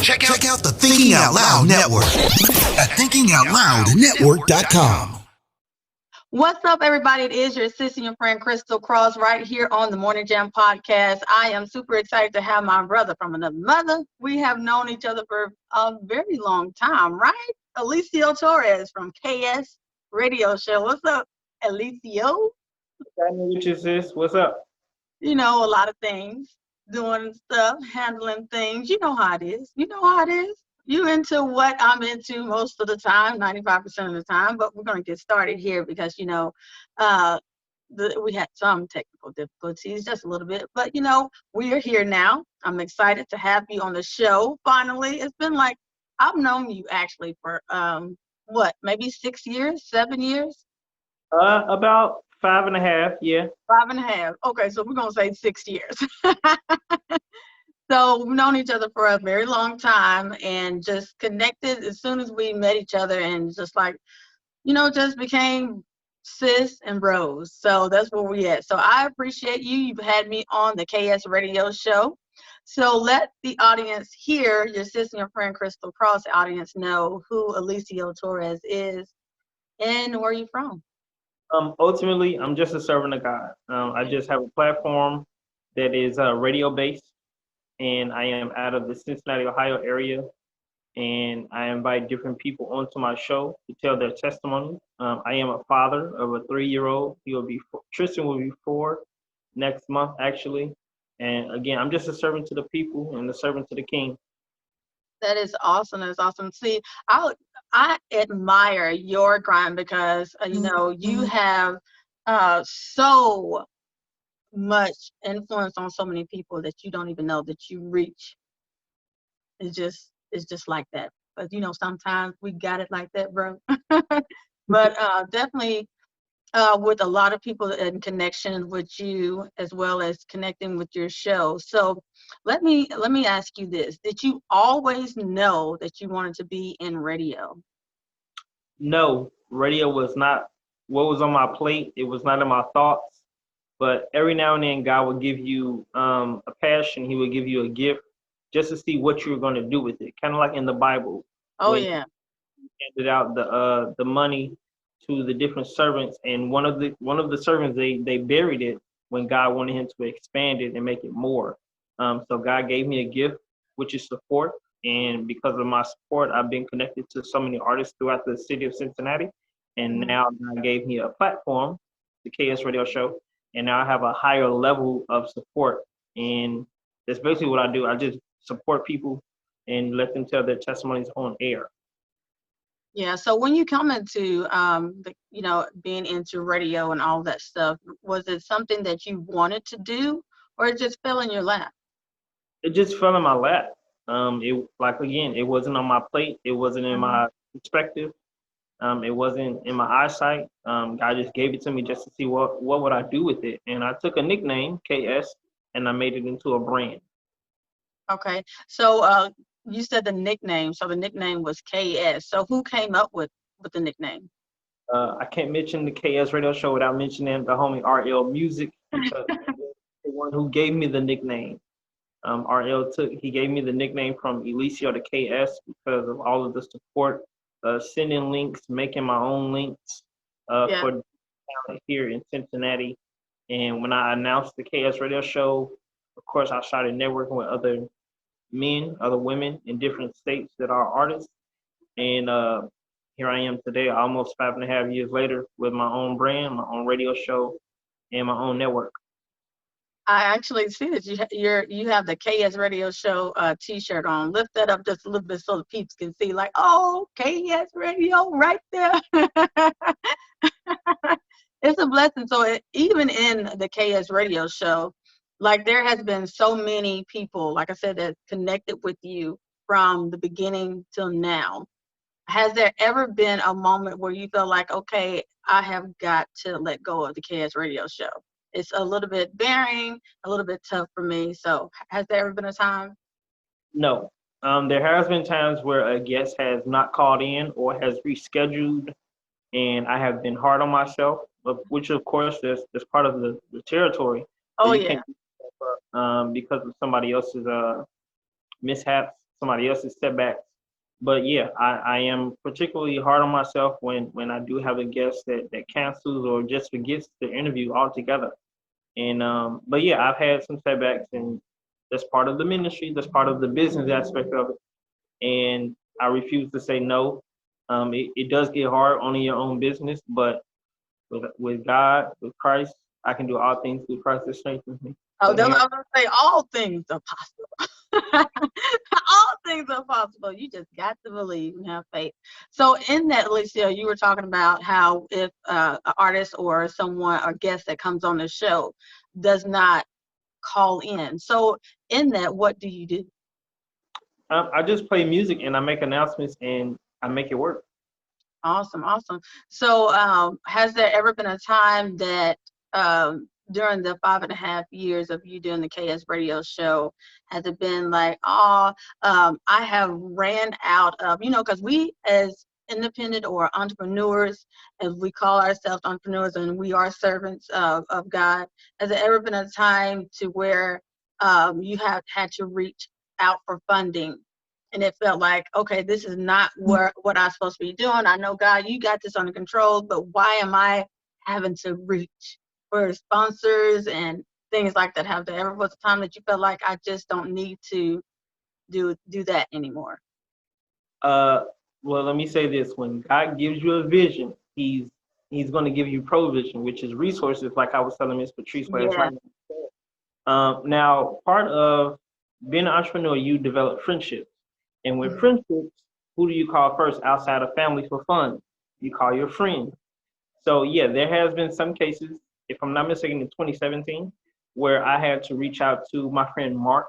Check out the Thinking Out Loud Network at thinkingoutloudnetwork.com. What's up, everybody? It is your sister, your friend, Crystal Cross, right here on the Morning Jam podcast. I am super excited to have my brother from another mother. We have known each other for a very long time, right? Eliseo Torrez from KS Radio Show. What's up, Eliseo? I know what you, sis. What's up? You know, a lot of things, doing stuff, handling things. You know how it is. You into what I'm into most of the time, 95% of the time, but we're going to get started here because, we had some technical difficulties, just a little bit, but, we are here now. I'm excited to have you on the show, finally. It's been like, I've known you actually for, maybe 6 years, 7 years? About 5.5, yeah. 5.5. Okay, so we're going to say 6 years. So we've known each other for a very long time and just connected as soon as we met each other and just like, just became sis and bros. So that's where we at. So I appreciate you. You've had me on the KS Radio Show. So let the audience hear, your sis and your friend Crystal Cross, the audience know who Eliseo Torrez is and where you from. Ultimately, I'm just a servant of God. I just have a platform that is radio-based. And I am out of the Cincinnati, Ohio area, and I invite different people onto my show to tell their testimony. I am a father of a 3-year-old. Tristan will be 4 next month, actually. And again, I'm just a servant to the people and a servant to the King. That is awesome. That's awesome. See, I admire your grind because, you have so much influence on so many people that you don't even know that you reach. It's just like that. But sometimes we got it like that, bro. But definitely with a lot of people in connection with you as well as connecting with your show. So let me ask you this. Did you always know that you wanted to be in radio? No, radio was not what was on my plate. It was not in my thoughts. But every now and then, God will give you a passion. He will give you a gift just to see what you're going to do with it. Kind of like in the Bible. Oh, yeah. He handed out the money to the different servants. And one of the servants, they buried it when God wanted him to expand it and make it more. So God gave me a gift, which is support. And because of my support, I've been connected to so many artists throughout the city of Cincinnati. And now God gave me a platform, the KS Radio Show. And now I have a higher level of support. And that's basically what I do. I just support people and let them tell their testimonies on air. Yeah. So when you come into, being into radio and all that stuff, was it something that you wanted to do or it just fell in your lap? It just fell in my lap. It wasn't on my plate. It wasn't in my perspective. It wasn't in my eyesight. God just gave it to me just to see what would I do with it. And I took a nickname, KS, and I made it into a brand. Okay. So you said the nickname. So the nickname was KS. So who came up with the nickname? I can't mention the KS Radio Show without mentioning the homie RL Music, because the one who gave me the nickname. He gave me the nickname from Eliseo to KS because of all of the support. Sending links, making my own links for here in Cincinnati. And when I announced the KS Radio Show, of course, I started networking with other women in different states that are artists. And here I am today, almost 5.5 years later, with my own brand, my own radio show, and my own network. I actually see that you have the KS Radio Show T-shirt on. Lift that up just a little bit so the peeps can see. Like, oh, KS Radio right there. It's a blessing. So even in the KS Radio Show, like there has been so many people, like I said, that connected with you from the beginning till now. Has there ever been a moment where you feel like, okay, I have got to let go of the KS Radio Show? It's a little bit bearing, a little bit tough for me. So has there ever been a time? No. There has been times where a guest has not called in or has rescheduled, and I have been hard on myself, which of course is part of the territory. Oh, yeah. Because of somebody else's mishaps. somebody else's setbacks. But yeah, I am particularly hard on myself when I do have a guest that cancels or just forgets the interview altogether. And but yeah, I've had some setbacks, and that's part of the ministry. That's part of the business aspect of it. And I refuse to say no. It does get hard owning your own business, but with God, with Christ, I can do all things through Christ that strengthens me. Oh, So that's here, what I was gonna say. All things are possible. All things are possible. You just got to believe and have faith. So in that, Eliseo, you were talking about how if an artist or someone or guest that comes on the show does not call in. So in that, what do you do? I just play music and I make announcements and I make it work. Awesome, awesome. So has there ever been a time that during the 5.5 years of you doing the KS radio show, has it been like, oh, I have ran out of, because we as independent or entrepreneurs, as we call ourselves entrepreneurs and we are servants of God, has there ever been a time to where you have had to reach out for funding? And it felt like, okay, this is not what I'm supposed to be doing. I know, God, you got this under control, but why am I having to reach for sponsors and things like that? Have there ever was a time that you felt like I just don't need to do that anymore? Well, let me say this: when God gives you a vision, He's going to give you provision, which is resources, like I was telling Miss Patrice last Yeah. night. Now, part of being an entrepreneur, you develop friendships. And with friendships, who do you call first outside of family for fun? You call your friends. So yeah, there has been some cases, if I'm not mistaken, in 2017, where I had to reach out to my friend Mark,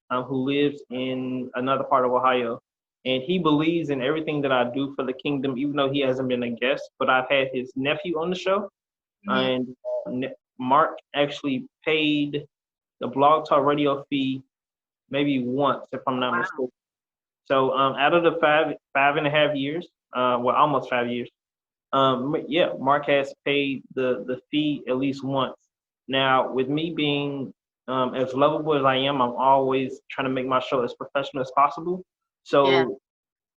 who lives in another part of Ohio. And he believes in everything that I do for the kingdom, even though he hasn't been a guest. But I've had his nephew on the show. And Mark actually paid the Blog Talk Radio fee maybe once, if I'm not mistaken. So out of the 5.5 years, well, almost 5 years, yeah, Mark has paid the fee at least once. Now, with me being as lovable as I am, I'm always trying to make my show as professional as possible. So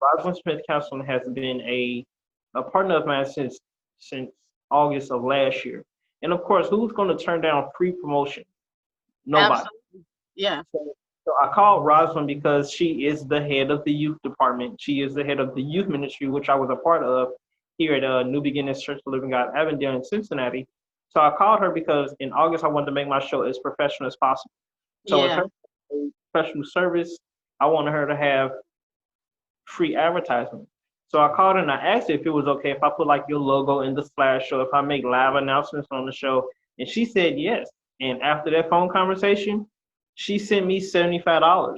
Rosalind Smith Counseling has been a partner of mine since August of last year. And of course, who's going to turn down free promotion? Nobody. Absolutely. Yeah. So I called Rosalind because she is the head of the youth department. She is the head of the youth ministry, which I was a part of here at New Beginnings Church of the Living God Avondale in Cincinnati. So I called her because in August I wanted to make my show as professional as possible. So in terms of a professional service, I wanted her to have free advertisement. So I called her and I asked her if it was okay if I put like your logo in the splash show, if I make live announcements on the show. And she said yes. And after that phone conversation, she sent me $75.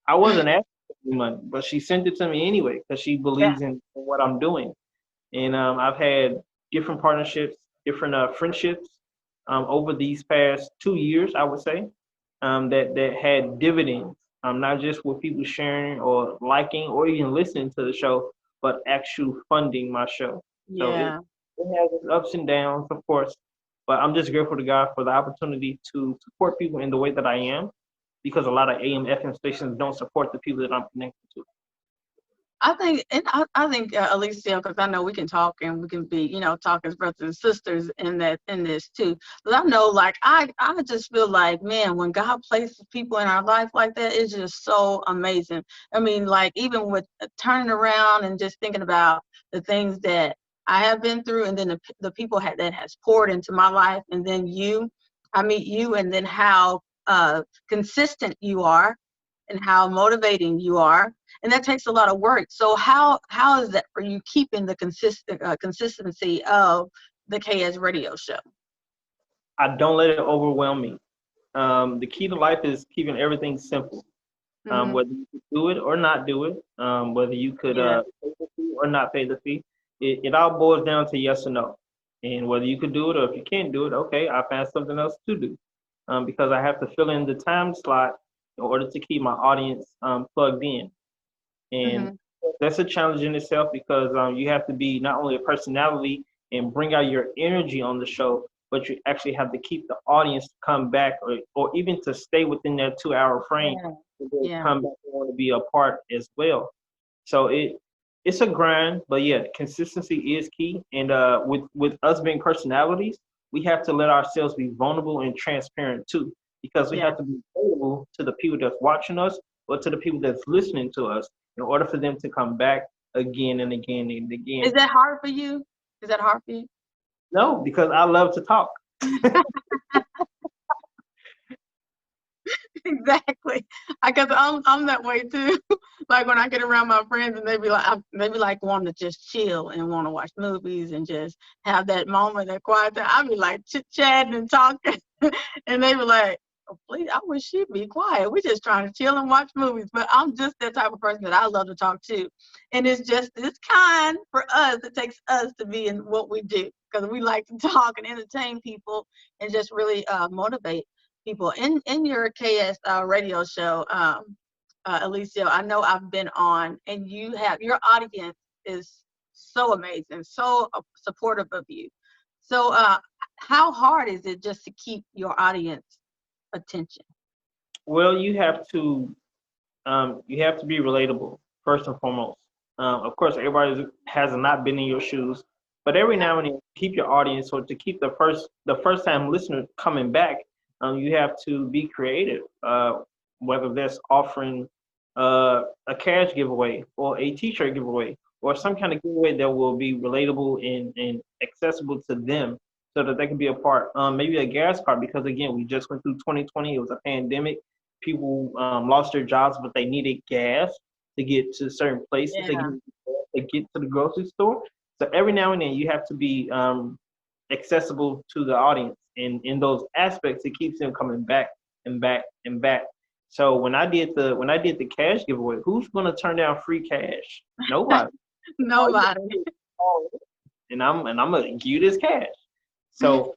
I wasn't asking for any money, but she sent it to me anyway because she believes in what I'm doing. And I've had different partnerships, different friendships over these past 2 years, I would say, that had dividends, not just with people sharing or liking or even listening to the show, but actual funding my show. So it has its ups and downs, of course, but I'm just grateful to God for the opportunity to support people in the way that I am, because a lot of AM, FM stations don't support the people that I'm connected to. I think, and I think, Eliseo, because I know we can talk and we can be, talk as brothers and sisters in this too. But I know, like, I just feel like, man, when God places people in our life like that, it's just so amazing. I mean, like, even with turning around and just thinking about the things that I have been through, and then the people that has poured into my life, and then I meet you, and then how consistent you are, and how motivating you are. And that takes a lot of work. So how is that for you, keeping the consistency of the KS radio show? I don't let it overwhelm me. The key to life is keeping everything simple. Whether you could do it or not do it, whether you could pay the fee or not pay the fee, it all boils down to yes or no. And whether you could do it or if you can't do it, okay, I found something else to do. Because I have to fill in the time slot in order to keep my audience plugged in. And that's a challenge in itself, because you have to be not only a personality and bring out your energy on the show, but you actually have to keep the audience to come back or even to stay within that 2-hour frame and then Yeah. come back and want to be a part as well. So it's a grind, but yeah, consistency is key. And with us being personalities, we have to let ourselves be vulnerable and transparent too, because we Yeah. have to be available to the people that's watching us or to the people that's listening to us in order for them to come back again and again and again. Is that hard for you? Is that hard for you? No, because I love to talk. Exactly. Because I'm that way too. Like when I get around my friends and they be like wanting to just chill and want to watch movies and just have that moment, that quiet time. I be like chit chatting and talking, and they be like, oh, "Please, I wish she'd be quiet. We're just trying to chill and watch movies." But I'm just that type of person that I love to talk too, and it's kind for us. It takes us to be in what we do because we like to talk and entertain people and just really motivate people. In your KS radio show, Eliseo, I know I've been on, and your audience is so amazing, so supportive of you. So, how hard is it just to keep your audience attention? Well, you have to be relatable first and foremost. Of course, everybody has not been in your shoes, but every now and then, keep your audience or to keep the first time listener coming back. You have to be creative, whether that's offering a cash giveaway or a T-shirt giveaway or some kind of giveaway that will be relatable and accessible to them, so that they can be a part. Maybe a gas card, because again, we just went through 2020. It was a pandemic. People lost their jobs, but they needed gas to get to certain places. They Yeah. needed gas to get to the grocery store. So every now and then, you have to be accessible to the audience, and in those aspects, it keeps them coming back and back and back. So when I did the cash giveaway, who's gonna turn down free cash? Nobody. All you Nobody. gotta do is call in, and I'm gonna give you this cash. So,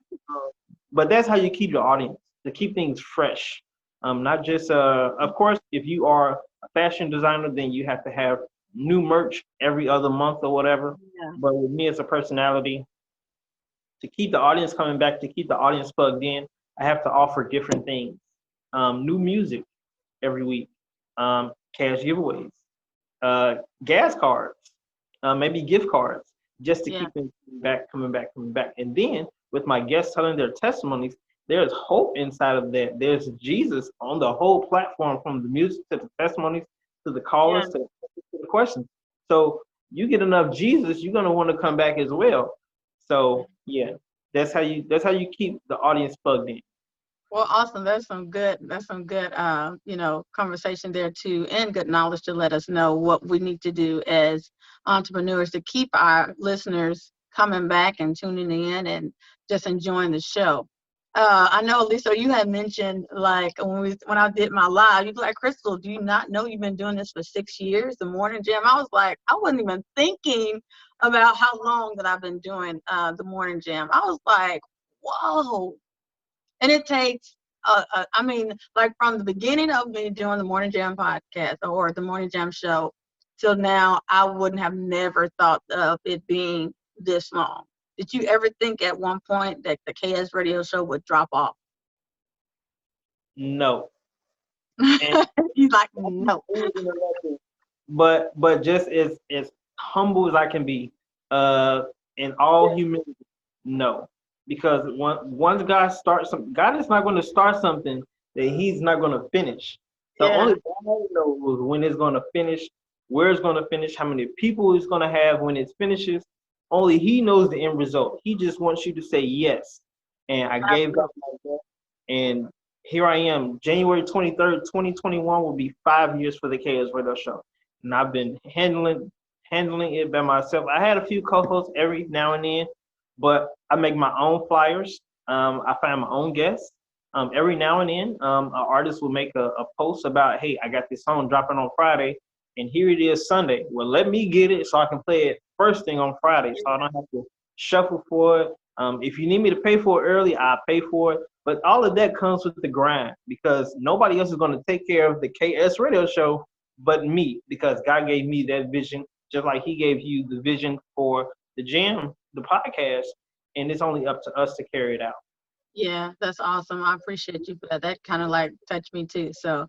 but that's how you keep your audience, to keep things fresh. Not just of course, if you are a fashion designer, then you have to have new merch every other month or whatever. Yeah. But with me as a personality, to keep the audience coming back, to keep the audience plugged in, I have to offer different things. New music every week, cash giveaways, gas cards, maybe gift cards, just to Yeah. keep them coming back, coming back, coming back. And then with my guests telling their testimonies, there's hope inside of that. There's Jesus on the whole platform, from the music to the testimonies to the Yeah. callers to the questions. So you get enough Jesus, you're gonna want to come back as well. So yeah, that's how you keep the audience plugged in. Well, awesome. That's some good, conversation there too, and good knowledge to let us know what we need to do as entrepreneurs to keep our listeners coming back and tuning in and just enjoying the show. I know, Lisa, you had mentioned like when I did my live, you'd be like, Crystal, do you not know you've been doing this for 6 years, the morning jam? I was like, I wasn't even thinking about how long that I've been doing the morning jam. I was like, whoa. And it takes, I mean, like from the beginning of me doing the Morning Jam podcast or the Morning Jam show till now, I wouldn't have never thought of it being this long. Did you ever think at one point that the KS radio show would drop off? No. And He's like, no. but just as humble as I can be, in all humility, no, because once God starts something, God is not going to start something that He's not going to finish. So Yeah. only God knows when it's going to finish, where it's going to finish, how many people it's going to have when it finishes. Only He knows the end result. He just wants you to say yes. And I gave God my yes, and here I am. January 23rd, 2021 will be 5 years for the KS Radio Show. And I've been handling it by myself. I had a few co-hosts every now and then, but I make my own flyers. I find my own guests. Every now and then, an artist will make a post about, hey, I got this song dropping on Friday, and here it is Sunday. Well, let me get it so I can play it first thing on Friday, so I don't have to shuffle for it. If you need me to pay for it early, I'll pay for it. But all of that comes with the grind, because nobody else is going to take care of the KS Radio Show but me, because God gave me that vision, just like He gave you the vision for the jam, the podcast, and it's only up to us to carry it out. Yeah, that's awesome. I appreciate you for that. That kind of like touched me too. So,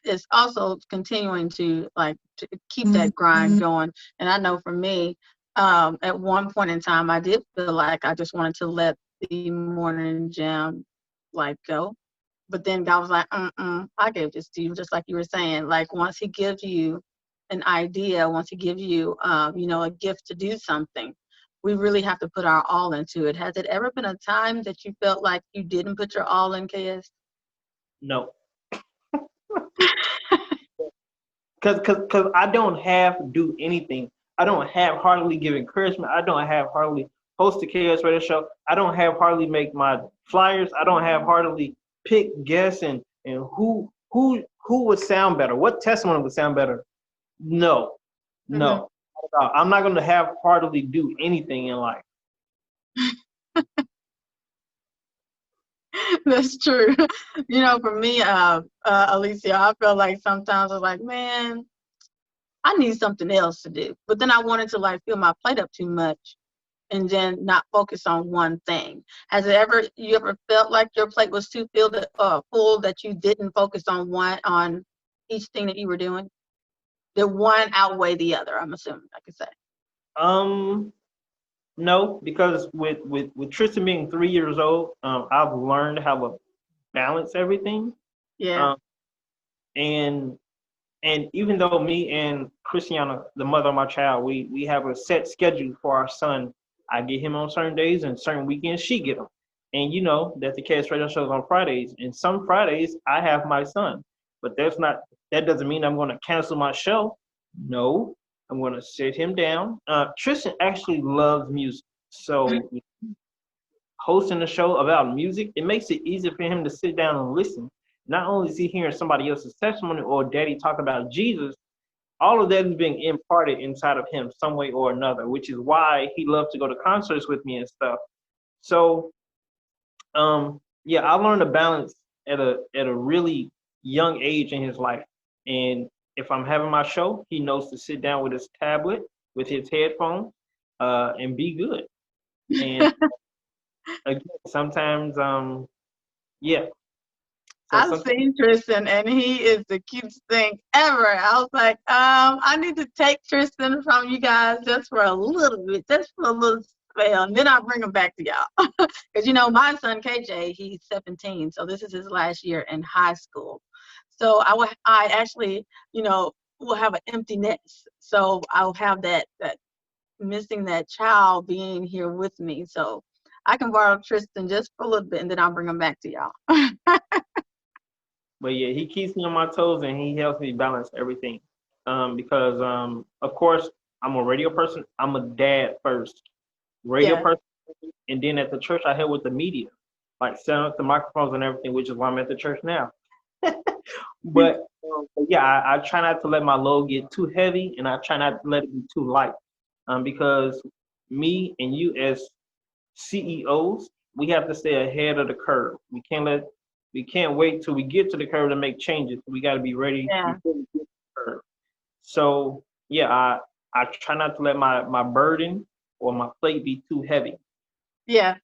it's also continuing to like to keep that grind going. And I know for me, at one point in time, I did feel like I just wanted to let the morning gym like go. But then God was like, I gave this to you, just like you were saying. Like once He gives you an idea, once He gives you, a gift to do something, we really have to put our all into it. Has it ever been a time that you felt like you didn't put your all in, KS? No, because I don't have to do anything. I don't have hardly give encouragement. I don't have hardly host the KS radio show. I don't have hardly make my flyers. I don't have hardly pick guess and who would sound better. What testimony would sound better? No, Hmm. no. I'm not going to have hardly do anything in life. That's true. For me, Alicia, I feel like sometimes I was like, man, I need something else to do. But then I wanted to like fill my plate up too much and then not focus on one thing. You ever felt like your plate was too full that you didn't focus on each thing that you were doing? Did one outweigh the other? I'm assuming I could say. Um, no, because with Tristan being 3 years old, I've learned how to balance everything. Yeah. Um, and and even though me and Christiana, the mother of my child, we have a set schedule for our son. I get him on certain days and certain weekends she get him. And you know that the KS radio show is on Fridays, and some Fridays I have my son. But that doesn't mean I'm going to cancel my show. No, I'm going to sit him down. Tristan actually loves music, so hosting a show about music, it makes it easier for him to sit down and listen. Not only is he hearing somebody else's testimony or daddy talk about Jesus, all of that is being imparted inside of him some way or another, which is why he loves to go to concerts with me and stuff. So, yeah, I learned to balance at a really young age in his life. And if I'm having my show, he knows to sit down with his tablet, with his headphones, and be good. And again, sometimes, yeah. So I've sometimes, seen Tristan and he is the cutest thing ever. I was like, I need to take Tristan from you guys just for a little bit, just for a little spell, and then I'll bring him back to y'all. Because my son KJ, he's 17, so this is his last year in high school. So I actually, will have an empty nest. So I'll have that missing that child being here with me. So I can borrow Tristan just for a little bit, and then I'll bring him back to y'all. but yeah, he keeps me on my toes and he helps me balance everything. Because of course, I'm a radio person. I'm a dad first, radio Yeah. person, and then at the church I help with the media, like setting up the microphones and everything, which is why I'm at the church now. But yeah, I try not to let my load get too heavy, and I try not to let it be too light. Because me and you as CEOs, we have to stay ahead of the curve. We can't wait till we get to the curve to make changes. We got to be ready Yeah. before we get to the curve. So yeah, I try not to let my burden or my plate be too heavy. Yeah.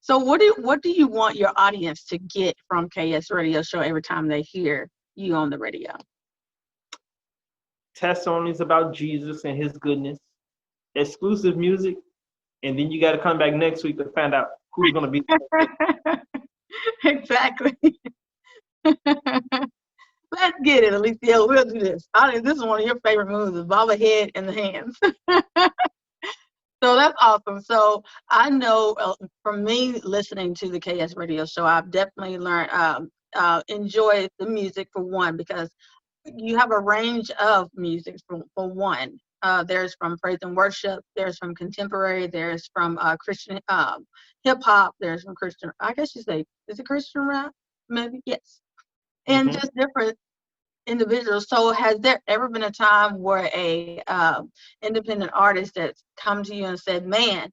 So what do you want your audience to get from KS Radio Show every time they hear you on the radio? Testimonies about Jesus and his goodness, exclusive music, and then you got to come back next week to find out who's going to be. Exactly. Let's get it, Eliseo. We'll do this. This is one of your favorite moves, the bobblehead and the hands. So that's awesome. So I know from me listening to the KS Radio Show, I've definitely learned enjoy the music for one, because you have a range of music for one. There's from praise and worship, there's from contemporary, there's from Christian hip hop, there's from Christian. I guess you say, is it Christian rap? Maybe yes, and Mm-hmm. just different individuals. So has there ever been a time where a independent artist that's come to you and said, man,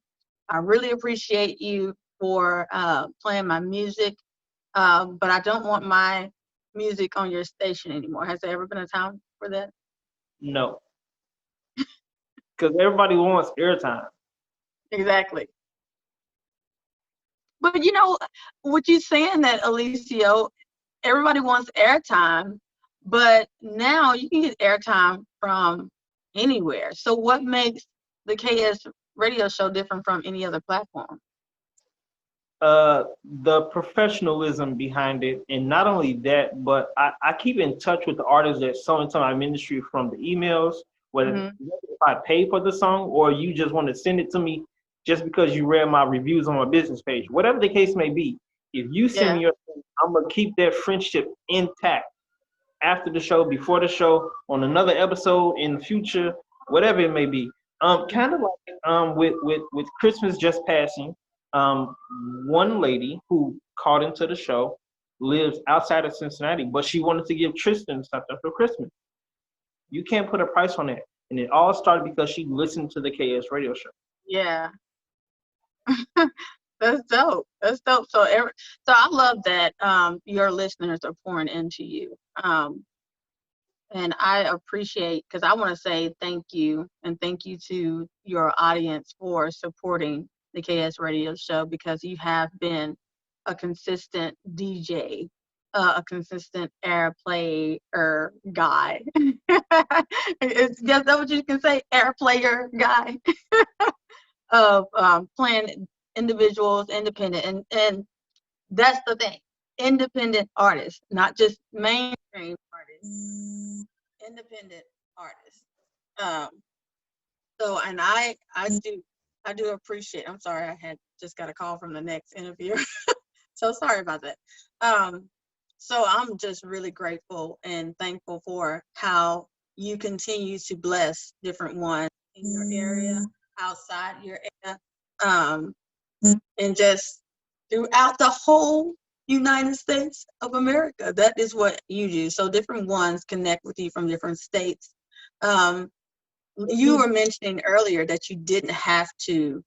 I really appreciate you for playing my music, but I don't want my music on your station anymore? Has there ever been a time for that? No, because everybody wants airtime. Exactly. But what you saying that, Eliseo, everybody wants airtime, but now you can get airtime from anywhere. So what makes the KS radio show different from any other platform? The professionalism behind it, and not only that, but I keep in touch with the artists that sell into my ministry from the emails, whether if I pay for the song or you just want to send it to me just because you read my reviews on my business page, whatever the case may be. If you send me your thing, I'm gonna keep that friendship intact after the show, before the show, on another episode in the future, whatever it may be. Kind of like with Christmas just passing, one lady who called into the show lives outside of Cincinnati, but she wanted to give Tristan something for Christmas. You can't put a price on that, and it all started because she listened to the KS radio show. Yeah. That's dope. That's dope. So I love that your listeners are pouring into you. And I appreciate, because I want to say thank you, and thank you to your audience for supporting the KS radio show, because you have been a consistent DJ, a consistent airplayer guy. Is that what you can say? Airplayer guy of playing individuals, independent, and that's the thing. Independent artists, not just mainstream artists. Independent artists. So, and I do appreciate. I'm sorry, I had just got a call from the next interviewer. So sorry about that. So I'm just really grateful and thankful for how you continue to bless different ones in your area, outside your area, and just throughout the whole United States of America. That is what you do. So different ones connect with you from different states. You were mentioning earlier that you didn't have to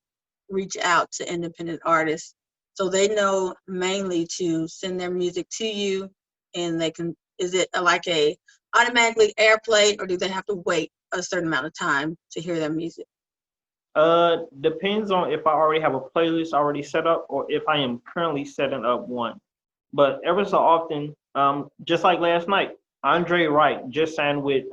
reach out to independent artists. So they know mainly to send their music to you, and they can, is it like a automatically airplay, or do they have to wait a certain amount of time to hear their music? Depends on if I already have a playlist already set up or if I am currently setting up one. But ever so often, just like last night, Andre Wright just signed with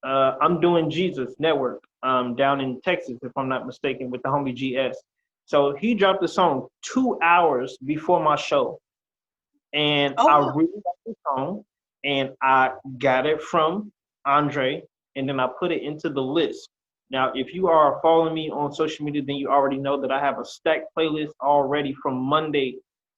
I'm Doing Jesus Network down in Texas, if I'm not mistaken, with the homie GS. So he dropped the song 2 hours before my show. And I really like the song, and I got it from Andre, and then I put it into the list. Now, if you are following me on social media, then you already know that I have a stacked playlist already from Monday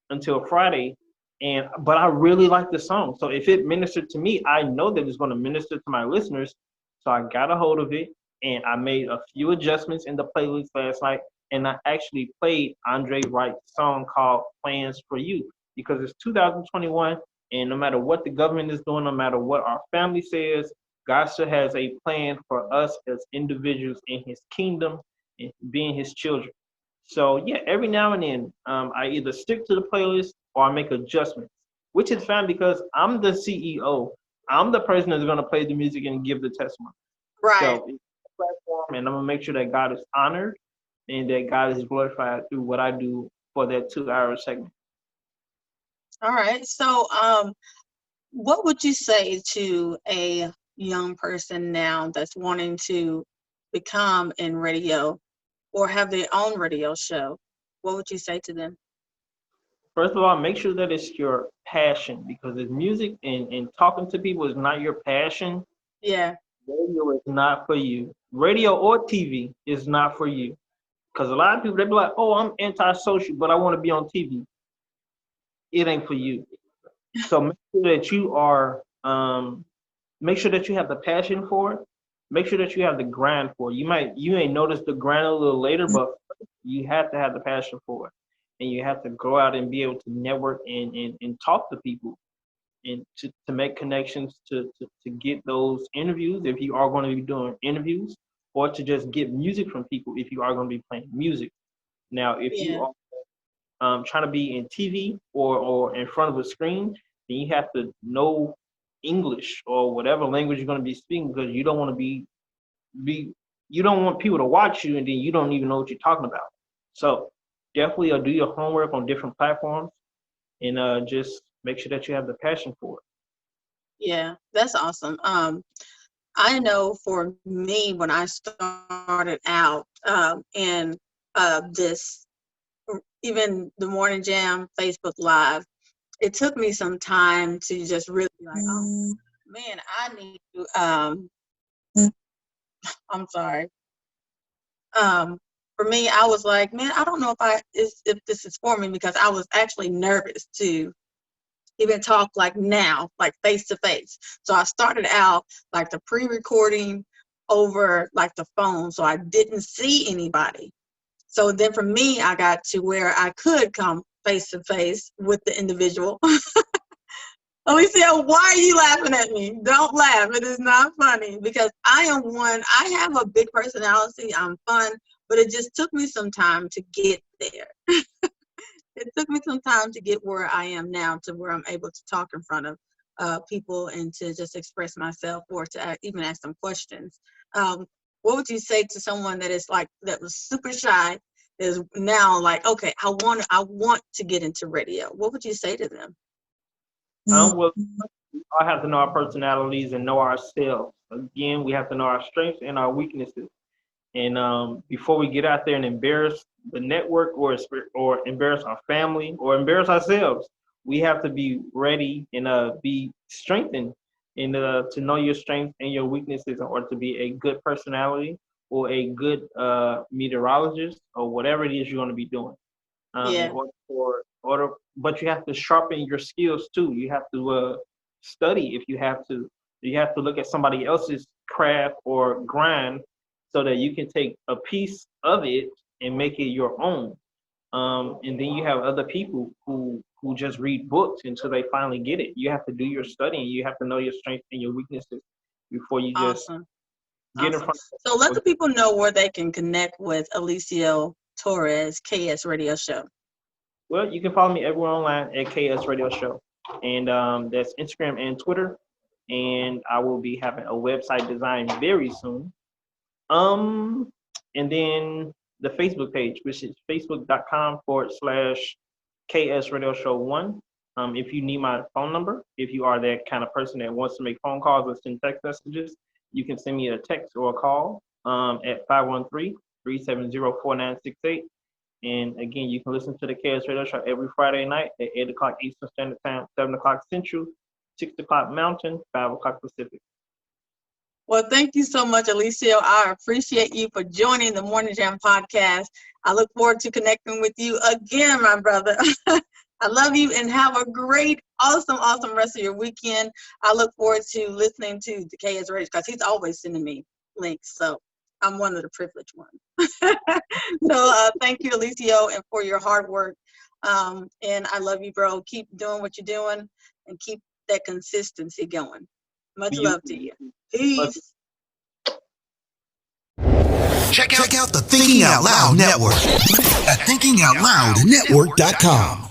until Friday. But I really like the song. So if it ministered to me, I know that it's going to minister to my listeners. So I got a hold of it, and I made a few adjustments in the playlist last night, and I actually played Andre Wright's song called Plans for You, because it's 2021, and no matter what the government is doing, no matter what our family says, God still has a plan for us as individuals in his kingdom and being his children. So yeah, every now and then, I either stick to the playlist or I make adjustments, which is fine because I'm the CEO. I'm the person that's going to play the music and give the testimony. Right. So it's a platform, and I'm going to make sure that God is honored and that God is glorified through what I do for that 2-hour segment. All right. So what would you say to a young person now that's wanting to become in radio or have their own radio show? What would you say to them? First of all, make sure that it's your passion, because if music and talking to people is not your passion, radio is not for you. Radio or TV is not for you. Because a lot of people, they be like, oh, I'm antisocial, but I want to be on TV. It ain't for you. So make sure that you are, make sure that you have the passion for it. Make sure that you have the grind for it. You ain't notice the grind a little later, but you have to have the passion for it. And you have to go out and be able to network and talk to people and to make connections to get those interviews if you are going to be doing interviews, or to just get music from people if you are going to be playing music. Now, if you are trying to be in TV or in front of a screen, then you have to know English or whatever language you're going to be speaking, because you don't want to you don't want people to watch you and then you don't even know what you're talking about. So definitely do your homework on different platforms, and just make sure that you have the passion for it. Yeah, that's awesome. I know for me, when I started out in this, even the Morning Jam Facebook Live, it took me some time to just really be like, oh man, I need to. I'm sorry. For me, I was like, man, I don't know if this is for me, because I was actually nervous to even talk like now, like face to face. So I started out like the pre-recording over like the phone, so I didn't see anybody. So then for me, I got to where I could come face to face with the individual. Alicia, why are you laughing at me? Don't laugh. It is not funny, because I have a big personality. I'm fun, but it just took me some time to get there. It took me some time to get where I am now, to where I'm able to talk in front of people and to just express myself, or to even ask them questions. What would you say to someone that was super shy, is now like, okay, I want to get into radio? What would you say to them? Well, I have to know our personalities and know ourselves. Again, we have to know our strengths and our weaknesses. And before we get out there and embarrass the network, or embarrass our family, or embarrass ourselves, we have to be ready and be strengthened, and to know your strengths and your weaknesses in order to be a good personality, or a good meteorologist, or whatever it is you're going to be doing. Yeah. But you have to sharpen your skills too. You have to study if you have to. You have to look at somebody else's craft or grind, so that you can take a piece of it and make it your own. And then you have other people who just read books until they finally get it. You have to do your studying. You have to know your strengths and your weaknesses before you just get in front. So let the people know where they can connect with Eliseo Torrez, KS Radio Show. Well, you can follow me everywhere online at KS Radio Show, and that's Instagram and Twitter. And I will be having a website designed very soon. And then the Facebook page, which is facebook.com/KS Radio Show 1. If you need my phone number, if you are that kind of person that wants to make phone calls or send text messages, you can send me a text or a call at 513-370-4968. And again, you can listen to the KS Radio Show every Friday night at 8 o'clock Eastern Standard Time, 7 o'clock Central, 6 o'clock Mountain, 5 o'clock Pacific. Well, thank you so much, Eliseo. I appreciate you for joining the Morning Jam podcast. I look forward to connecting with you again, my brother. I love you, and have a great, awesome rest of your weekend. I look forward to listening to the KS Radio, because he's always sending me links. So I'm one of the privileged ones. So thank you, Eliseo, and for your hard work. And I love you, bro. Keep doing what you're doing, and keep that consistency going. Much love to you. Peace. Check out the Thinking Out Loud Network at thinkingoutloudnetwork.com.